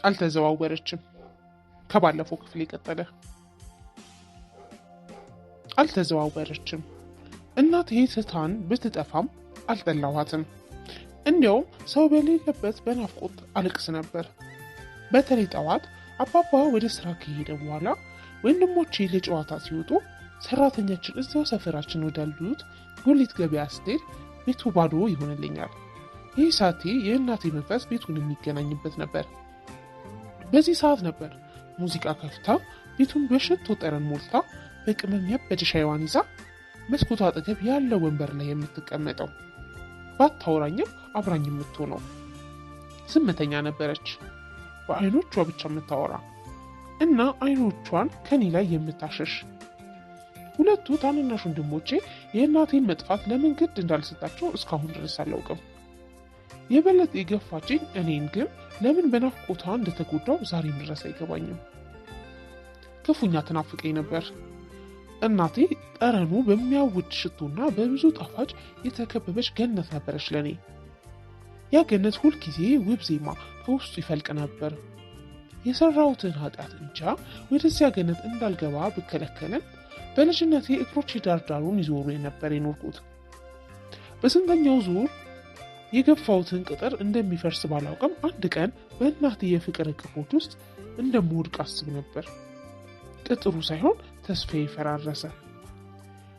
አልተዘዋወረችም። ከባለፈው ክፍል የቀጠለ። አልተዘዋወረችም። እናቴ ትታን ብትጠፋም አልጠላኋትም። እንዲያውም ሰው በሌለበት በናፍቆት አልቅስ ነበር። በተለይ ጠዋት አባባ ወደ ስራ ከሄደ በኋላ ወንድሞቼ ለጨዋታ ሲወጡ ሰራተኛችን እዚያው ሰፈራችን ወዳሉት ጉሊት ገበያ ስትሄድ ቤቱ ባዶ ይሆንልኛል። ይህ ሰዓቴ የእናቴ መንፈስ ቤቱን የሚገናኝበት ነበር። በዚህ ሰዓት ነበር ሙዚቃ ከፍታ ቤቱን በሽቶ ጠረን ሞልታ በቅመም ያበደ ሻይዋን ይዛ መስኮቷ አጠገብ ያለው ወንበር ላይ የምትቀመጠው። ባታወራኝም አብራኝ የምትሆነው። ዝምተኛ ነበረች፣ በአይኖቿ ብቻ የምታወራ እና አይኖቿን ከኔ ላይ የምታሸሽ። ሁለቱ ታናናሽ ወንድሞቼ የእናቴን መጥፋት ለምን ግድ እንዳልሰጣቸው እስካሁን ድረስ አላውቅም። የበለጠ የገፋችኝ እኔን ግን ለምን በናፍቆቷ እንደተጎዳው ዛሬም ድረስ አይገባኝም። ክፉኛ ትናፍቀኝ ነበር። እናቴ ጠረኑ በሚያውድ ሽቶና በብዙ ጣፋጭ የተከበበች ገነት ነበረች ለኔ። ያ ገነት ሁልጊዜ ውብ ዜማ ከውስጡ ይፈልቅ ነበር። የሰራሁትን ኃጢአት እንጃ ወደዚያ ገነት እንዳልገባ ብከለከልም በልጅነቴ እግሮቼ ዳርዳሩን ይዞሩ የነበር የኖርኩት። በስንተኛው ዙር የገፋሁትን ቅጥር እንደሚፈርስ ባላውቅም አንድ ቀን በእናቴ የፍቅር እቅፎች ውስጥ እንደምወድቅ አስብ ነበር። ቅጥሩ ሳይሆን ተስፋዬ ፈራረሰ።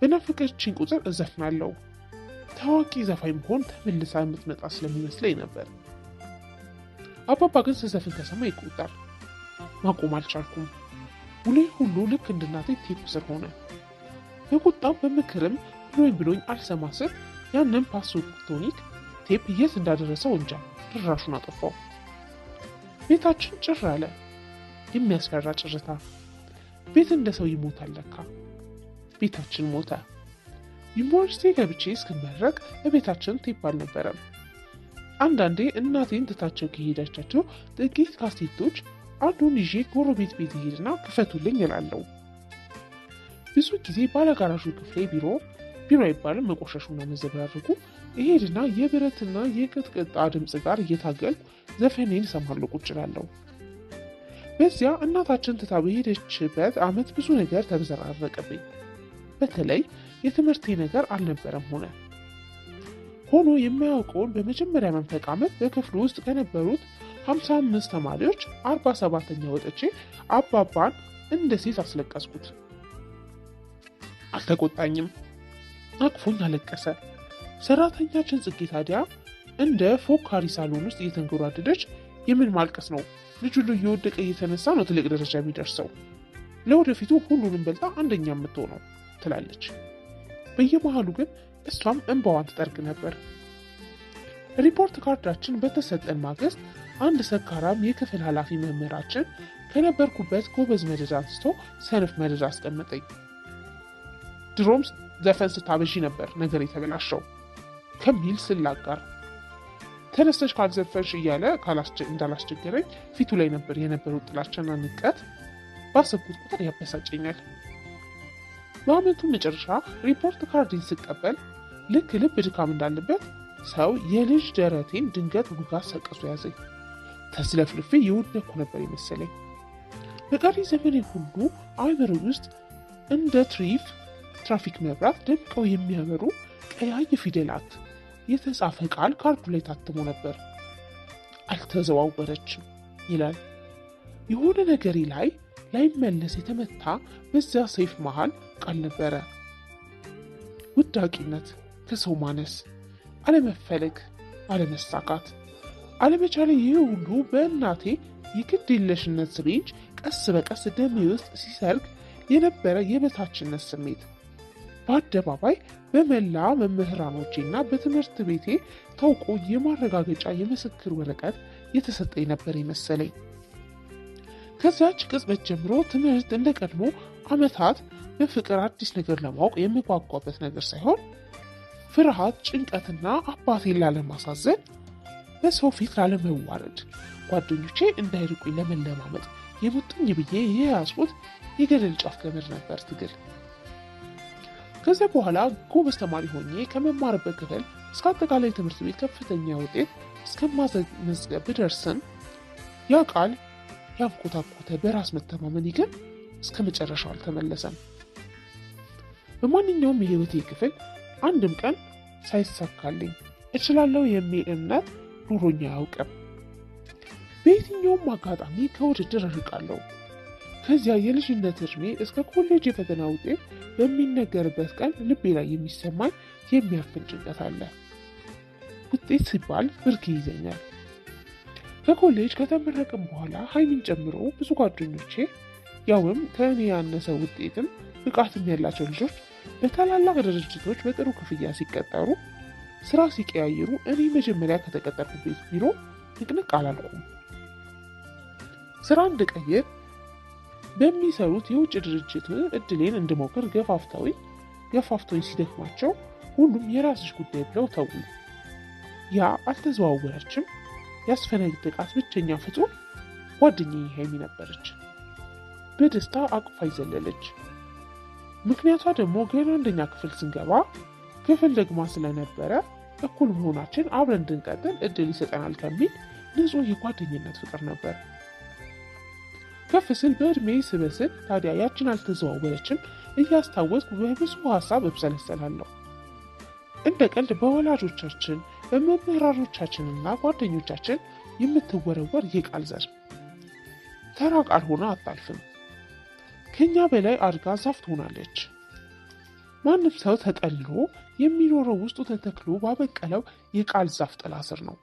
በናፈቀችኝ ቁጥር እዘፍናለሁ። ታዋቂ ዘፋኝ መሆን ተመልሳ የምትመጣ ስለሚመስለኝ ነበር። አባባ ግን ስዘፍን ከሰማ ይቆጣል። ማቆም አልቻልኩም። ውሌ ሁሉ ልክ እንደ እናቴ ቴፕ ስር ሆነ። በቁጣም በምክርም ብሎኝ አልሰማ ስል ያንን ፓሶቶኒክ ቴፕ የት እንዳደረሰው እንጃ ድራሹን አጠፋው። ቤታችን ጭር አለ። የሚያስፈራ ጭርታ። ቤት እንደ ሰው ይሞታል ለካ። ቤታችን ሞተ። ዩኒቨርሲቲ ገብቼ እስክመረቅ በቤታችን ቴፕ አልነበረም። አንዳንዴ እናቴን ትታቸው ከሄዳቻቸው ጥቂት ካሴቶች አንዱን ይዤ ጎረቤት ቤት ሄድና ክፈቱልኝ እላለሁ። ብዙ ጊዜ ባለጋራዡ ክፍሌ ቢሮ አይባልም መቆሸሹና መዘበራረቁ እሄድና የብረትና የቅጥቅጣ ድምፅ ጋር እየታገልኩ ዘፈኔን እሰማለሁ ቁጭ እላለሁ። በዚያ እናታችን ትታ በሄደችበት ዓመት ብዙ ነገር ተዘራረቀብኝ። በተለይ የትምህርቴ ነገር አልነበረም ሆኖ የማያውቀውን በመጀመሪያ መንፈቅ ዓመት በክፍሉ ውስጥ ከነበሩት 55 ተማሪዎች 47ኛ ወጥቼ አባባን እንደ ሴት አስለቀስኩት። አልተቆጣኝም። አቅፎኝ አለቀሰ። ሰራተኛችን ጽጌ ታዲያ እንደ ፎካሪ ሳሎን ውስጥ እየተንጎራደደች የምን ማልቀስ ነው? ልጁ እየወደቀ እየተነሳ ነው ትልቅ ደረጃ የሚደርሰው። ለወደፊቱ ሁሉንም በልጣ አንደኛ የምትሆነው ትላለች። በየመሃሉ ግን እሷም እንባዋን ትጠርግ ነበር። ሪፖርት ካርዳችን በተሰጠን ማግስት አንድ ሰካራም የክፍል ኃላፊ መምህራችን ከነበርኩበት ጎበዝ መደድ አንስቶ ሰነፍ መደድ አስቀመጠኝ። ድሮም ዘፈን ስታበዢ ነበር ነገር የተበላሸው ከሚል ስላቅ ጋር ተነስተሽ ካልዘፈንሽ እያለ እንዳላስቸገረኝ ፊቱ ላይ ነበር የነበረው ጥላቻና ንቀት ባሰብኩት ቁጥር ያበሳጨኛል። በዓመቱ መጨረሻ ሪፖርት ካርድን ስቀበል ልክ ልብ ድካም እንዳለበት ሰው የልጅ ደረቴን ድንገት ውጋት ሰቀሱ ያዘኝ። ተዝለፍልፌ የወደኩ ነበር የመሰለኝ። በቀሪ ዘመኔ ሁሉ አእምሮ ውስጥ እንደ ትራፊክ መብራት ደምቀው የሚያበሩ ቀያይ ፊደላት የተጻፈ ቃል ካርዱ ላይ ታትሞ ነበር። አልተዘዋወረችም ይላል። የሆነ ነገሬ ላይ ላይመለስ የተመታ በዚያ ሰይፍ መሃል ቃል ነበረ። ውዳቂነት፣ ከሰው ማነስ፣ አለመፈለግ፣ አለመሳካት፣ አለመቻለ ይህ ሁሉ በእናቴ የግድ የለሽነት ስሪንጅ ቀስ በቀስ ደሜ ውስጥ ሲሰርግ የነበረ የበታችነት ስሜት በአደባባይ በመላ መምህራኖቼና በትምህርት ቤቴ ታውቆ የማረጋገጫ የምስክር ወረቀት የተሰጠኝ ነበር የመሰለኝ። ከዛች ቅጽበት ጀምሮ ትምህርት እንደ ቀድሞ ዓመታት በፍቅር አዲስ ነገር ለማወቅ የሚጓጓበት ነገር ሳይሆን ፍርሃት፣ ጭንቀትና አባቴን ላለማሳዘን፣ በሰው ፊት ላለመዋረድ፣ ጓደኞቼ እንዳይርቁኝ ለመለማመጥ የሙጥኝ ብዬ የያዝኩት የገደል ጫፍ ገመድ ነበር ትግል። ከዚያ በኋላ ጎበዝ ተማሪ ሆኜ ከመማርበት ክፍል እስከ አጠቃላይ ትምህርት ቤት ከፍተኛ ውጤት እስከማስመዝገብ ብደርስም ያ ቃል ያንኮታኮተ በራስ መተማመን ግን እስከ መጨረሻው አልተመለሰም። በማንኛውም የህይወቴ ክፍል አንድም ቀን ሳይሳካልኝ እችላለሁ የሚል እምነት ኑሮኝ አያውቅም። በየትኛውም አጋጣሚ ከውድድር እርቃለሁ። ከዚያ የልጅነት እድሜ እስከ ኮሌጅ የፈተና ውጤት በሚነገርበት ቀን ልቤ ላይ የሚሰማኝ የሚያፍን ጭንቀት አለ። ውጤት ሲባል ብርክ ይይዘኛል። ከኮሌጅ ከተመረቅም በኋላ ሀይሚን ጨምሮ ብዙ ጓደኞቼ ያውም ከእኔ ያነሰ ውጤትም ብቃትም ያላቸው ልጆች በታላላቅ ድርጅቶች በጥሩ ክፍያ ሲቀጠሩ፣ ስራ ሲቀያየሩ እኔ መጀመሪያ ከተቀጠርኩበት ቢሮ ንቅንቅ አላልኩም። ስራ እንድቀይር በሚሰሩት የውጭ ድርጅት እድሌን እንድሞክር ገፋፍተውኝ ሲደክማቸው ሁሉም የራስሽ ጉዳይ ብለው ተውኝ። ያ አልተዘዋወረችም ያስፈነደቃት ብቸኛ ፍጡር ጓደኛዬ ሀይሚ ነበረች። በደስታ አቅፋ ይዘለለች። ምክንያቷ ደግሞ ገና አንደኛ ክፍል ስንገባ ክፍል ደግማ ስለነበረ እኩል መሆናችን አብረን እንድንቀጥል እድል ይሰጠናል ከሚል ንጹህ የጓደኝነት ፍቅር ነበር። ከፍ ስል በእድሜ ስበስል ታዲያ ያችን አልተዘዋወረችም እያስታወስኩ በብዙ ሀሳብ እብሰለሰላለሁ። እንደ ቀልድ በወላጆቻችን በመምህራኖቻችንና ጓደኞቻችን የምትወረወር የቃል ዘር ተራ ቃል ሆና አታልፍም። ከኛ በላይ አድጋ ዛፍ ትሆናለች። ማንም ሰው ተጠልሎ የሚኖረው ውስጡ ተተክሎ ባበቀለው የቃል ዛፍ ጥላ ስር ነው።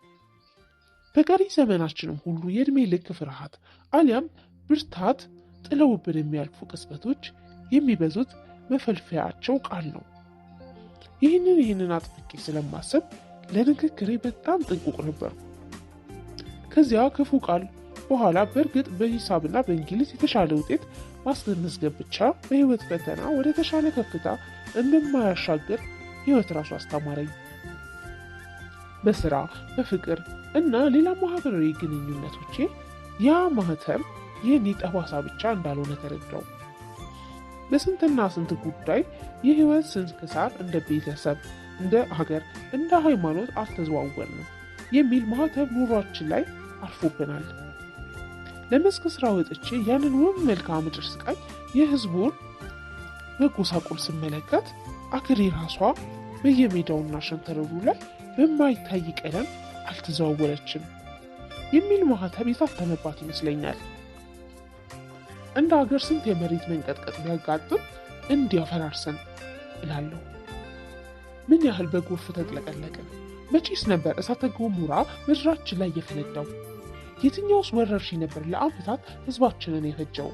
በቀሪ ዘመናችንም ሁሉ የእድሜ ልክ ፍርሃት አሊያም ብርታት ጥለውብን የሚያልፉ ቅጽበቶች የሚበዙት መፈልፈያቸው ቃል ነው። ይህንን አጥብቄ ስለማሰብ ለንግግሬ በጣም ጥንቁቅ ነበርኩ። ከዚያ ክፉ ቃል በኋላ በእርግጥ በሂሳብና በእንግሊዝ የተሻለ ውጤት ማስመዝገብ ብቻ በህይወት ፈተና ወደ ተሻለ ከፍታ እንደማያሻግር ህይወት ራሱ አስተማረኝ። በስራ በፍቅር እና ሌላ ማህበራዊ ግንኙነቶቼ ያ ማህተም የኔ ጠባሳ ብቻ እንዳልሆነ ተረዳው። በስንትና ስንት ጉዳይ የህይወት ስንክሳር እንደ ቤተሰብ፣ እንደ ሀገር፣ እንደ ሃይማኖት አልተዘዋወርንም የሚል ማህተም ኑሯችን ላይ አርፎብናል። ለመስክ ስራ ወጥቼ ያንን ውብ መልክዓ ምድር ስቃይ የህዝቡን መጎሳቆል ስመለከት አገሬ ራሷ በየሜዳውና ሸንተረሩ ላይ በማይታይ ቀለም አልተዘዋወረችም የሚል ማህተም የታተመባት ይመስለኛል። እንደ ሀገር ስንት የመሬት መንቀጥቀጥ ቢያጋጥም እንዲያፈራርሰን እላለሁ። ምን ያህል በጎርፍ ተጥለቀለቅን። መቼስ ነበር እሳተ ገሞራ ምድራችን ላይ የፈነዳው? የትኛውስ ወረርሽኝ ነበር ለዓመታት ህዝባችንን የፈጀው?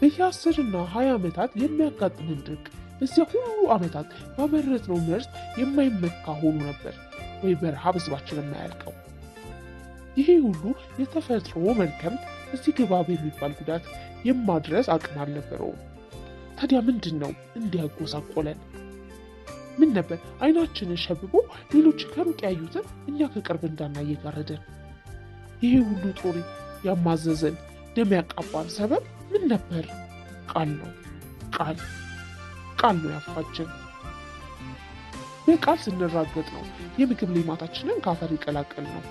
በየ10 እና 20 ዓመታት የሚያጋጥምን ድርቅ በዚያ ሁሉ ዓመታት ባመረትነው ምርት የማይመካ ሆኖ ነበር ወይ በረሃብ ህዝባችን የማያልቀው? ይሄ ሁሉ የተፈጥሮ መልከም እዚህ ግባ የሚባል ጉዳት የማድረስ አቅም አልነበረውም። ታዲያ ምንድን ነው እንዲያጎሳቆለን? ምን ነበር አይናችንን ሸብቦ ሌሎች ከሩቅ ያዩትን እኛ ከቅርብ እንዳናይ የጋረደን? ይሄ ሁሉ ጦር ያማዘዘን ደም ያቃባን ሰበብ ምን ነበር? ቃል ነው። ቃል ነው ያፋጀን። በቃል ስንራገጥ ነው የምግብ ሌማታችንን ከአፈር ይቀላቀል ነው።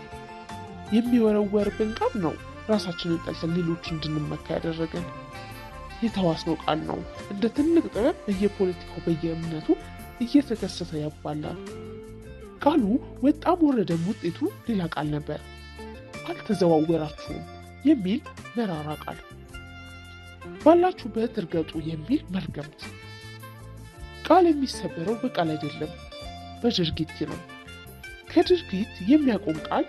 የሚወረወርብን ቃል ነው ራሳችንን ጠልተን ሌሎች እንድንመካ ያደረገን። የተዋስነው ቃል ነው እንደ ትልቅ ጥበብ በየፖለቲካው በየእምነቱ እየተከሰተ ያባላል። ቃሉ ወጣም ወረደም ውጤቱ ሌላ ቃል ነበር። አልተዘዋወራችሁም የሚል መራራ ቃል፣ ባላችሁበት እርገጡ የሚል መርገምት። ቃል የሚሰበረው በቃል አይደለም በድርጊት ነው። ከድርጊት የሚያቆም ቃል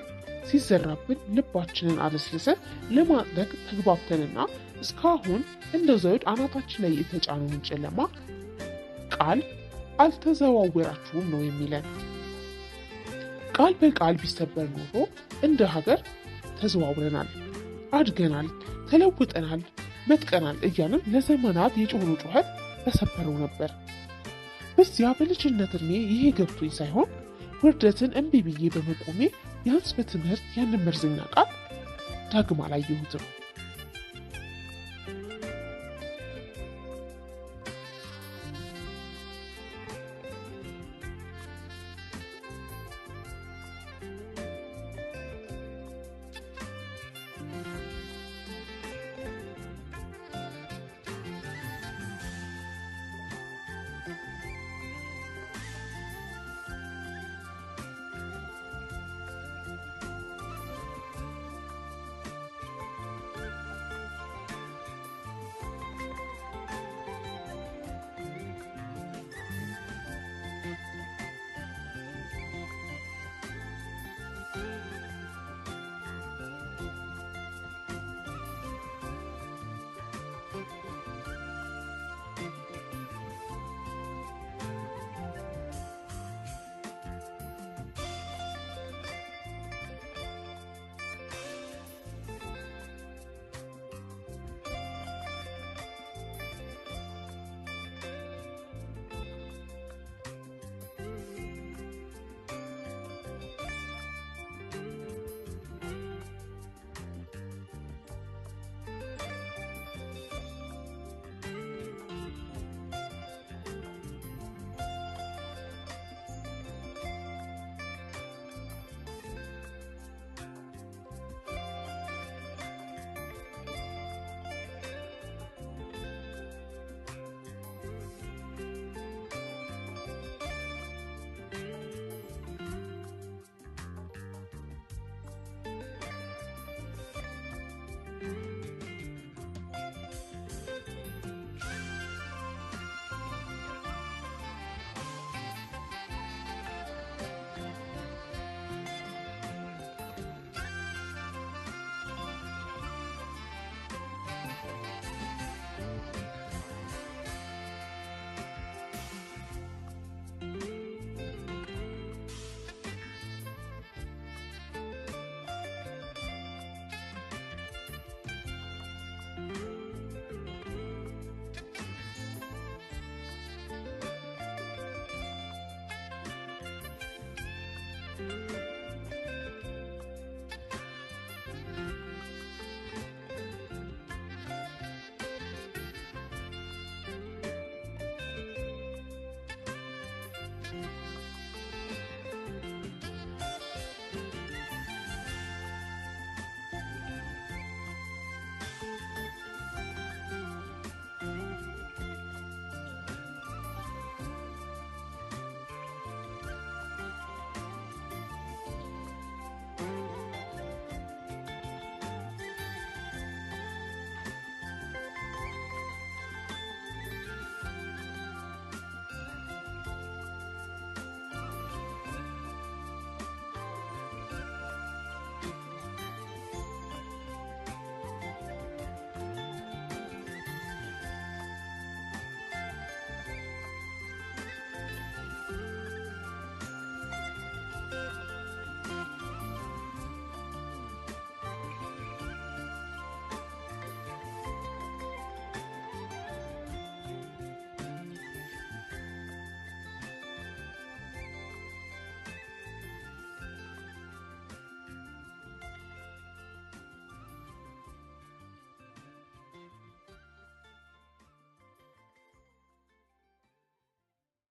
ሲዘራብን ልባችንን አለስልሰን ለማጽደቅ ተግባብተንና እስካሁን እንደ ዘውድ አናታችን ላይ የተጫነውን ጨለማ ቃል አልተዘዋወራችሁም ነው የሚለን። ቃል በቃል ቢሰበር ኖሮ እንደ ሀገር ተዘዋውረናል፣ አድገናል፣ ተለውጠናል፣ መጥቀናል እያልን ለዘመናት የጮህነው ጩኸት ተሰበረው ነበር። በዚያ በልጅነት እድሜ ይሄ ገብቶኝ ሳይሆን ውርደትን እምቢ ብዬ በመቆሜ ቢያንስ በትምህርት ያንን መርዘኛ ቃል ዳግም አላየሁትም።